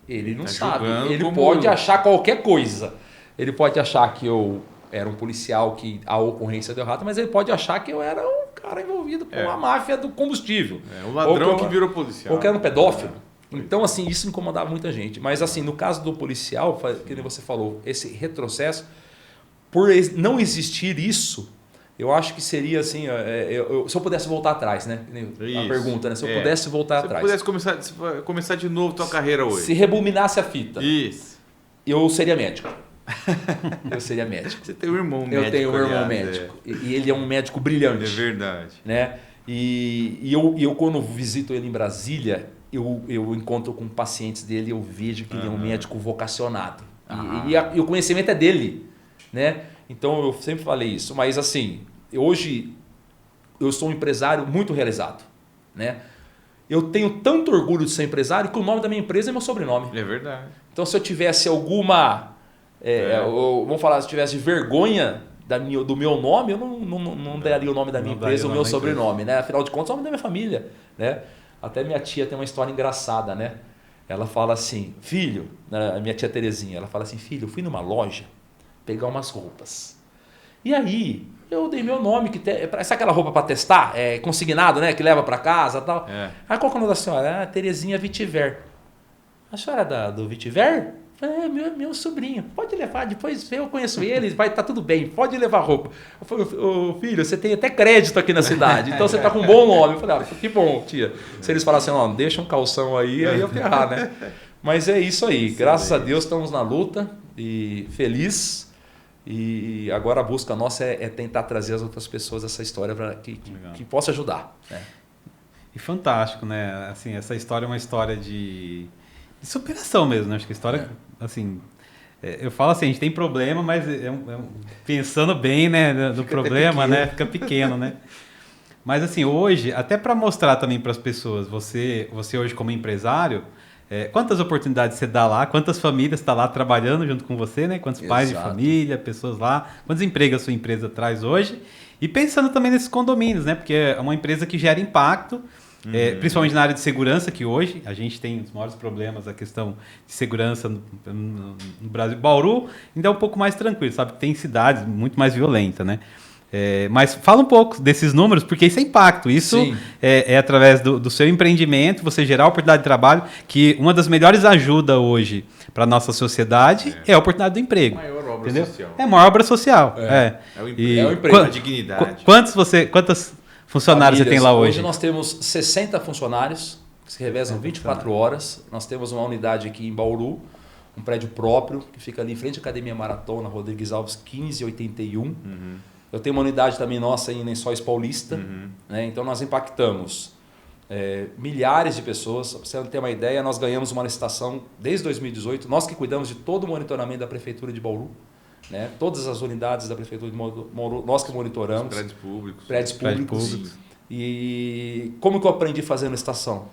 Ele não sabe. Ele pode achar qualquer coisa. Ele pode achar que eu era um policial que a ocorrência deu errado, mas ele pode achar que eu era um cara envolvido com a máfia do combustível. Um ladrão que virou policial. Ou que era um pedófilo. Então, assim, isso incomodava muita gente. Mas, assim, no caso do policial, que você falou, esse retrocesso, por não existir isso, eu acho que seria assim, se eu pudesse voltar atrás, né? A pergunta, né? Se eu pudesse voltar atrás. Se eu pudesse começar de novo a tua carreira hoje. Se rebobinasse a fita. Isso. Eu seria médico. Eu seria médico. Você tem um irmão médico. Eu tenho um irmão médico. E ele é um médico brilhante. É verdade. Né? E eu quando visito ele em Brasília, eu encontro com pacientes dele e eu vejo que ele é um médico vocacionado. E o conhecimento é dele. Né? Então eu sempre falei isso. Mas assim, hoje eu sou um empresário muito realizado. Né? Eu tenho tanto orgulho de ser empresário que o nome da minha empresa é meu sobrenome. É verdade. Então se eu tivesse alguma... vamos falar, se eu tivesse vergonha do meu nome, eu não daria o nome da minha empresa, o meu sobrenome. Né? Afinal de contas, é o nome da minha família. Né? Até minha tia tem uma história engraçada. Né? Ela fala assim, filho, a minha tia Terezinha, ela fala assim, filho, eu fui numa loja pegar umas roupas. E aí, eu dei meu nome, sabe aquela roupa para testar? Consignado, né? Que leva para casa e tal. Aí qual que é o nome da senhora? Terezinha Vitiver. A senhora do Vitiver? Meu sobrinho. Pode levar, depois eu conheço ele, vai estar tudo bem, pode levar roupa. Eu falei, filho, você tem até crédito aqui na cidade, então você está com um bom nome. Eu falei, que bom, tia. Se eles falassem, deixa um calção aí eu ferrar, né? Mas é isso aí. Graças a Deus estamos na luta e feliz. E agora a busca nossa é tentar trazer as outras pessoas essa história para que possa ajudar. Né? E fantástico, né? Assim, essa história é uma história de superação mesmo, né? Acho que a história, assim, eu falo assim, a gente tem problema, mas pensando bem, né, do problema, né, fica pequeno, né? Mas assim, hoje, até para mostrar também para as pessoas, você hoje como empresário, quantas oportunidades você dá lá, quantas famílias estão lá trabalhando junto com você, né? Quantos pais de família, pessoas lá, quantos empregos a sua empresa traz hoje? E pensando também nesses condomínios, né? Porque é uma empresa que gera impacto, principalmente na área de segurança, que hoje a gente tem os maiores problemas, a questão de segurança no Brasil. Bauru ainda é um pouco mais tranquilo, sabe? Tem cidades muito mais violentas, né? Mas fala um pouco desses números, porque isso é impacto. Isso é através do seu empreendimento, você gerar oportunidade de trabalho, que uma das melhores ajudas hoje para a nossa sociedade é a oportunidade do emprego. Maior obra social. É a maior obra social. É o emprego, a dignidade. Quantas funcionários você tem lá hoje? Hoje nós temos 60 funcionários que se revezam 24 horas. Nós temos uma unidade aqui em Bauru, um prédio próprio, que fica ali em frente à Academia Maratona, Rodrigues Alves 1581. Eu tenho uma unidade também nossa em Lençóis Paulista. Né? Então nós impactamos milhares de pessoas. Para você ter uma ideia, nós ganhamos uma licitação desde 2018. Nós que cuidamos de todo o monitoramento da Prefeitura de Bauru. Né? Todas as unidades da Prefeitura de Bauru, nós que monitoramos. Prédios públicos. Prédios públicos. E como que eu aprendi fazendo licitação?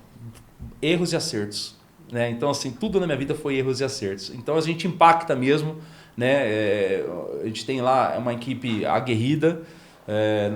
Erros e acertos. Né? Então, assim, tudo na minha vida foi erros e acertos. Então, a gente impacta mesmo. Né? A gente tem lá uma equipe aguerrida.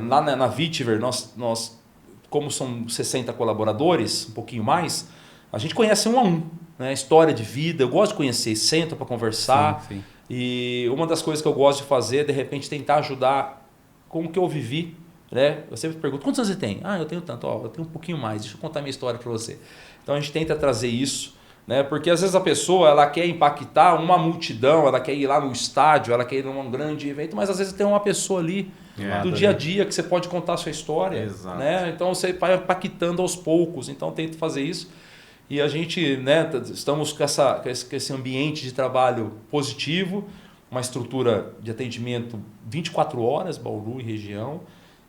Lá na Vitiver, nós, como são 60 colaboradores, um pouquinho mais, a gente conhece um a um. Né? História de vida, eu gosto de conhecer, sento para conversar. Sim. E uma das coisas que eu gosto de fazer é, de repente, tentar ajudar com o que eu vivi. Né? Eu sempre pergunto, quantos anos você tem? Eu tenho tanto, eu tenho um pouquinho mais, deixa eu contar minha história para você. Então a gente tenta trazer isso, né? Porque às vezes a pessoa ela quer impactar uma multidão, ela quer ir lá no estádio, ela quer ir num grande evento, mas às vezes tem uma pessoa ali do dia a dia que você pode contar a sua história. Exato. Né? Então você vai impactando aos poucos, então tento fazer isso. E a gente, né, estamos com esse ambiente de trabalho positivo, uma estrutura de atendimento 24 horas, Bauru e região,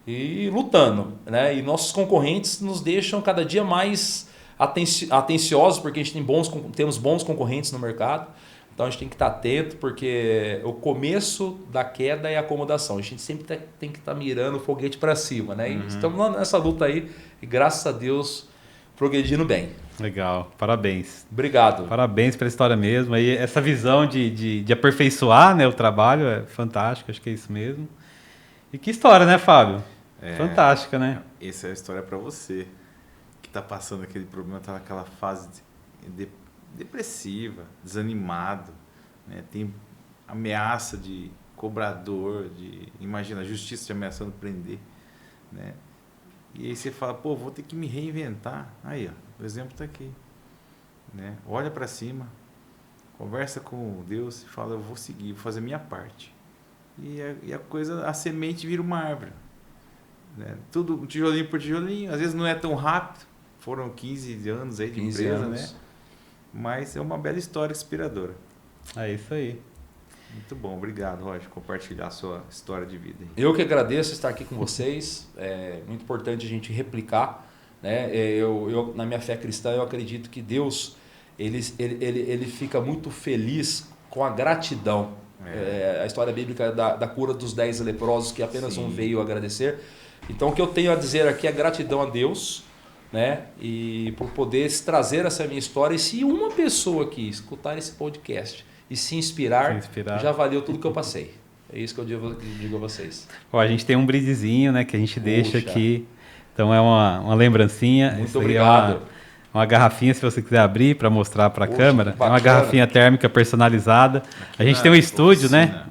e lutando. Né? E nossos concorrentes nos deixam cada dia mais atenciosos, porque a gente temos bons concorrentes no mercado. Então a gente tem que estar atento, porque o começo da queda é a acomodação. A gente sempre tem que estar mirando o foguete para cima. Né? E estamos nessa luta aí, e graças a Deus, progredindo bem. Legal, parabéns. Obrigado. Parabéns pela história mesmo. Aí, essa visão de aperfeiçoar, né, o trabalho é fantástico, acho que é isso mesmo. E que história, né, Fábio? Fantástica, né? Essa é a história para você, que está passando aquele problema, está naquela fase depressiva, desanimado, né? Tem ameaça de cobrador, imagina, a justiça te ameaçando prender, né? E aí você fala, pô, vou ter que me reinventar. Aí, ó, o exemplo está aqui, né? Olha para cima, conversa com Deus e fala, eu vou seguir, vou fazer a minha parte. E a coisa, a semente vira uma árvore, né? Tudo tijolinho por tijolinho, às vezes não é tão rápido, foram 15 anos aí de empresa, né? Mas é uma bela história inspiradora. É isso aí. Muito bom, obrigado, Roger, por compartilhar a sua história de vida. Eu que agradeço estar aqui com vocês, é muito importante a gente replicar, né? Eu na minha fé cristã, eu acredito que Deus, ele fica muito feliz com a gratidão. A história bíblica da cura dos 10 leprosos, que apenas um veio agradecer. Então o que eu tenho a dizer aqui é gratidão a Deus, né? E por poder trazer essa minha história. E se uma pessoa aqui escutar esse podcast e se inspirar, já valeu tudo que eu passei. É isso que eu digo a vocês. Ó, a gente tem um brindezinho, né, que a gente deixa aqui. Então é uma lembrancinha. Muito obrigado. Uma garrafinha, se você quiser abrir para mostrar para a câmera. É uma garrafinha térmica personalizada. A gente tem um estúdio, né?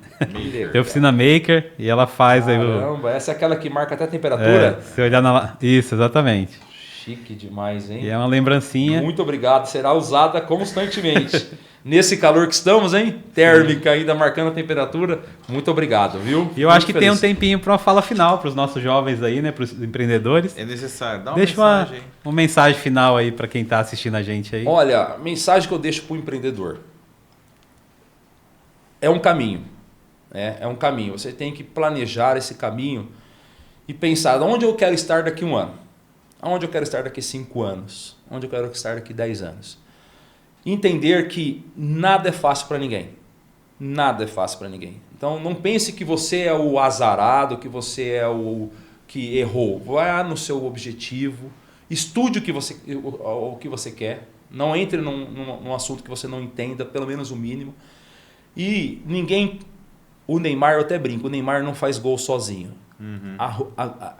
Tem a oficina Maker e ela faz aí o... Caramba, essa é aquela que marca até a temperatura? Se olhar Isso, exatamente. Chique demais, hein? E é uma lembrancinha. Muito obrigado, será usada constantemente. Nesse calor que estamos, hein? Térmica ainda marcando a temperatura. Muito obrigado, viu? E eu acho que tem um tempinho para uma fala final para os nossos jovens aí, né? Para os empreendedores. É necessário. Dá uma Deixa mensagem. uma mensagem final aí para quem está assistindo a gente aí. Olha, a mensagem que eu deixo para o empreendedor. É um caminho. É um caminho. Você tem que planejar esse caminho e pensar onde eu quero estar daqui a um ano. Onde eu quero estar daqui a 5 anos. Onde eu quero estar daqui a 10 anos. Entender que nada é fácil para ninguém. Nada é fácil para ninguém. Então não pense que você é o azarado, que você é o que errou. Vá no seu objetivo, estude o que você quer. Não entre num assunto que você não entenda, pelo menos o mínimo. E o Neymar, eu até brinco, o Neymar não faz gol sozinho.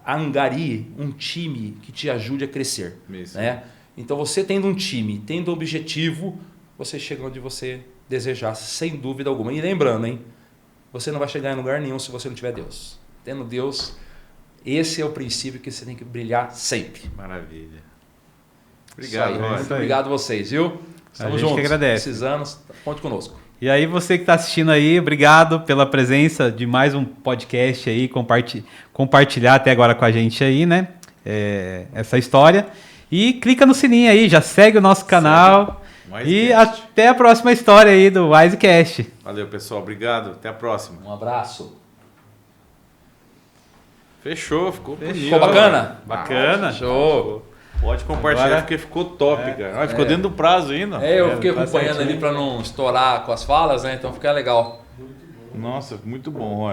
Angarie um time que te ajude a crescer. Né? Então você tendo um time, tendo um objetivo, você chega onde você desejar, sem dúvida alguma. E lembrando, hein, você não vai chegar em lugar nenhum se você não tiver Deus. Tendo Deus, esse é o princípio que você tem que brilhar sempre. Maravilha. Obrigado, Roger. Muito obrigado a vocês, viu? Estamos juntos. Que agradece. Precisando, conte conosco. E aí você que está assistindo aí, obrigado pela presença de mais um podcast aí, compartilhar até agora com a gente aí, né? Essa história. E clica no sininho aí, já segue o nosso canal. E até a próxima história aí do Wisecast. Valeu, pessoal. Obrigado. Até a próxima. Um abraço. Fechou, ficou bonito. Ficou bacana? Bacana. Show. Pode compartilhar Agora, porque ficou top, cara. Ficou dentro do prazo ainda. Eu fiquei acompanhando ali para não estourar com as falas, né? Então fica legal. Nossa, muito bom, Roger.